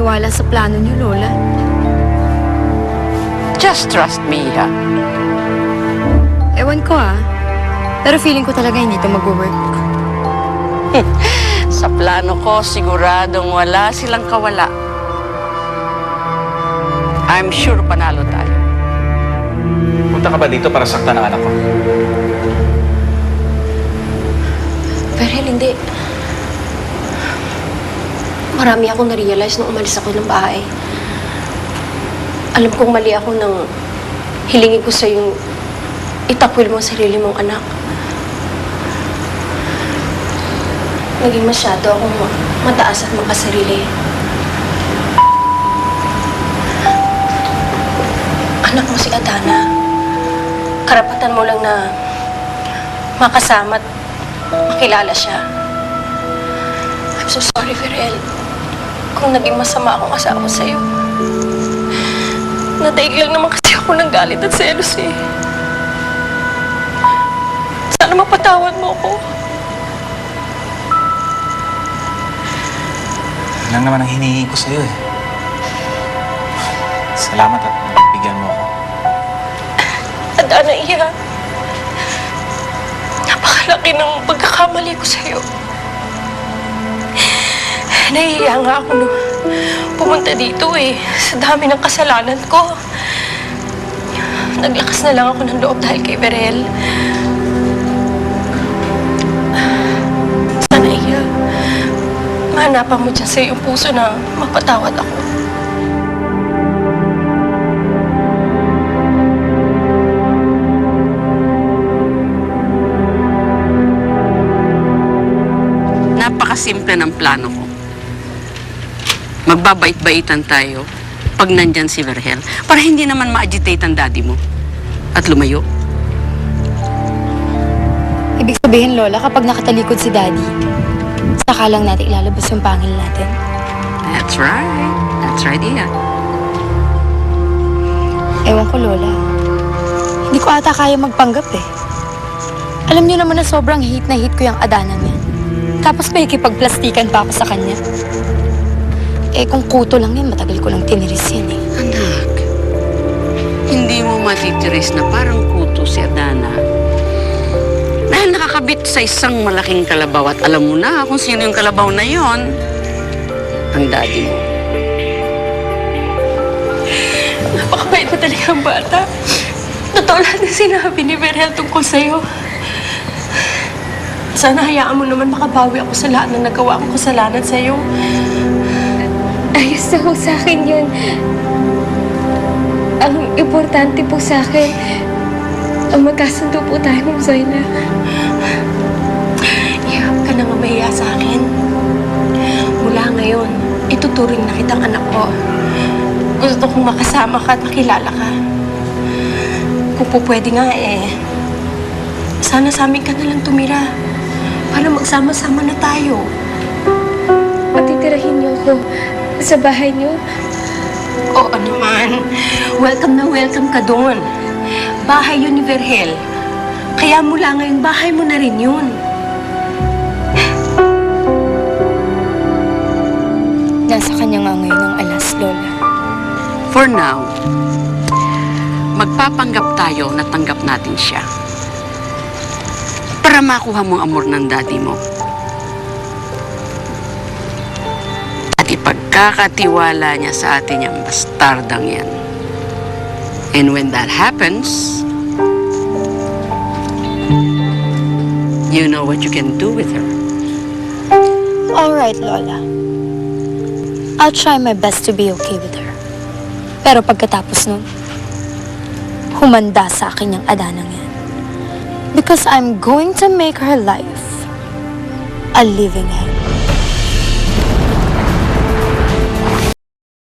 naniniwala sa plano niyo, Lola. Just trust me, ha? Ewan ko, pero feeling ko talaga hindi ito mag-work. Sa plano ko, siguradong wala silang kawala. I'm sure panalo tayo. Punta ka ba dito para saktan ang anak ko? Pero hindi. Marami akong na-realize nung umalis ako ng bahay. Alam kong mali ako nang hilingin ko sa yung itakwil mo ang sarili mong anak. Naging masyado akong mataas at makasarili. Anak mo si Adana. Karapatan mo lang na makasama at makilala siya. I'm so sorry, Ferel. Kung naging masama akong asawa sa'yo. Nadaig lang naman kasi ako ng galit at selos eh. Sana mapatawad mo ako. Yan lang naman ang hinihingi ko sa'yo eh. Salamat at nagbigyan mo ako. Adana, iya. Napakalaki ng pagkakamali ko sa'yo. Nahihiya nga ako nung pumunta dito eh. Sa dami ng kasalanan ko. Naglakas na lang ako ng loob dahil kay Berel. Sana iya, mahanapan mo dyan sa iyong puso na mapatawad ako. Napakasimple ng plano ko. Magbabait-baitan tayo pag nandyan si Vergel para hindi naman ma-agitate ang daddy mo at lumayo. Ibig sabihin, Lola, kapag nakatalikod si Daddy, saka lang natin ilalabas yung pangil natin. That's right. That's right, Iya. Ewan ko, Lola. Hindi ko ata kaya magpanggap eh. Alam niyo naman na sobrang hate na hate ko yung Adana niya. Tapos may ikipagplastikan pa ako sa kanya. Eh kung kuto lang yan, matagal ko lang tiniris yan eh. Anak, hindi mo matitiris na parang kuto si Adana. Dahil nakakabit sa isang malaking kalabaw at alam mo na kung sino yung kalabaw na yon, ang daddy mo. Napakabait mo talaga ang bata. Totoo lahat na sinabi ni Vergel tungkol sa'yo. Sana hayaan mo naman makabawi ako sa lahat na nagawa kong kasalanan sa'yo. Ayos na ho sa akin yun. Ang importante po sa akin, ang magkasundo po tayo, Ma'am Zoyna. Ihap ka na nga mahiya sa akin. Mula ngayon, ituturing na kitang anak ko. Gusto kong makasama ka at makilala ka. Kung po pwede nga sana sa amin ka na lang tumira para magsama-sama na tayo. Patitirahin niyo ako sa bahay niyo. Oo naman. Welcome na welcome ka doon. Bahay yun ni Vergel. Kaya mula ngayon, bahay mo na rin yun. Nasa kanya nga ngayon ang alas, Lola. For now, magpapanggap tayo na tanggap natin siya. Para makuha mo ang amor ng daddy mo. At ipagkakatiwala niya sa atin yung bastardang yan. And when that happens, you know what you can do with her. All right, Lola. I'll try my best to be okay with her. Pero pagkatapos nun, humanda sa akin yung Adanang yan. Because I'm going to make her life a living hell.